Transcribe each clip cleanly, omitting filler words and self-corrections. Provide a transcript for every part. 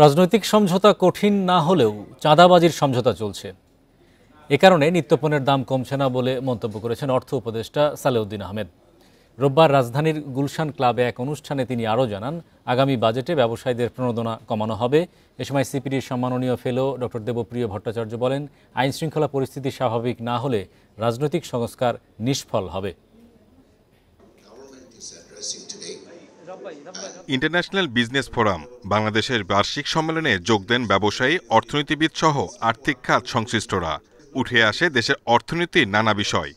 রাজনৈতিক সমঝোতা কঠিন না হলেও চাঁদাবাজির সমঝোতা চলছে। এ কারণে নিত্যপণ্যের দাম কমছে না বলে মন্তব্য করেছেন অর্থ উপদেষ্টা সালেউদ্দিন আহমেদ। রোববার রাজধানীর গুলশান ক্লাবে এক অনুষ্ঠানে তিনি আরও জানান, আগামী বাজেটে ব্যবসায়ীদের প্রণোদনা কমানো হবে। এ সময় সিপিডির সম্মাননীয় ফেলো ডক্টর দেবপ্রিয় ভট্টাচার্য বলেন, আইনশৃঙ্খলা পরিস্থিতি স্বাভাবিক না হলে রাজনৈতিক সংস্কার নিষ্ফল হবে। ইন্টারন্যাশনাল বিজনেস ফোরাম বাংলাদেশের বার্ষিক সম্মেলনে যোগ দেন ব্যবসায়ী, অর্থনীতিবিদ সহ আর্থিক খাত সংশ্লিষ্টরা। উঠে আসে দেশের অর্থনীতির নানা বিষয়।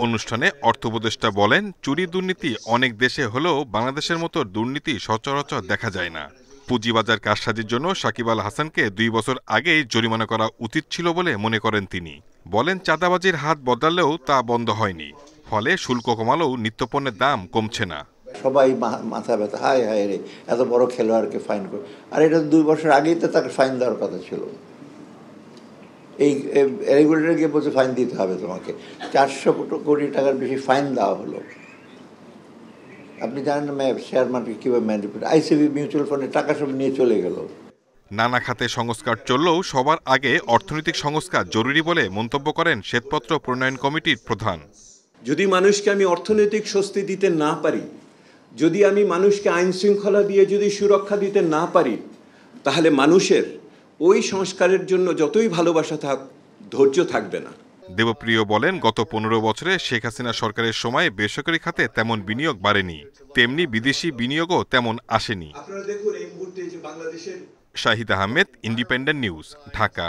অনুষ্ঠানে অর্থ উপদেষ্টা বলেন, চুরি দুর্নীতি অনেক দেশে হলেও বাংলাদেশের মতো দুর্নীতি সচরাচর দেখা যায় না। পুঁজিবাজার কারসাজির জন্য সাকিব আল হাসানকে 2 বছর আগেই জরিমানা করা উচিত ছিল বলে মনে করেন তিনি। বলেন, চাঁদাবাজির হাত বদলালেও তা বন্ধ হয়নি, ফলে শুল্ক কমালেও নিত্যপণ্যের দাম কমছে না। সবাই মাথা ব্যথা, হায় হায় রে, এত বড় খেলোয়াড়কে ফাইন করে। আর এটা 2 বছর আগেই তো তাকে ফাইন দেওয়ার কথা ছিল। এই রেগুলেটর গিয়ে বলছে ফাইন দিতে হবে তোমাকে। 400 কোটি টাকার বেশি ফাইন দেওয়া হলো। আপনি জানেন না শেয়ার মার্কেট কীভাবে ম্যানিপুলেট, আইসিবি মিউচুয়াল ফান্ডের টাকা সব নিয়ে চলে গেল। নানা খাতে সংস্কার চললেও সবার আগে অর্থনৈতিক সংস্কার জরুরি বলে মন্তব্য করেন শ্বেতপত্র প্রণয়ন কমিটির প্রধান। যদি মানুষকে আমি অর্থনৈতিক স্বস্তি দিতে না পারি, যদি আমি মানুষকে আইন শৃঙ্খলা দিয়ে যদি সুরক্ষা দিতে না পারি, তাহলে মানুষের ওই সংস্কারের জন্য যতই ভালোবাসা থাক, ধৈর্য থাকবে না। দেবপ্রিয় বলেন, গত 15 বছরে শেখ হাসিনা সরকারের সময় বেসরকারি খাতে তেমন বিনিয়োগ বাড়েনি, তেমনি বিদেশি বিনিয়োগও তেমন আসেনি। আপনারা দেখুন এই মুহূর্তে যে বাংলাদেশের। Shahid Ahmed, independent news, Dhaka.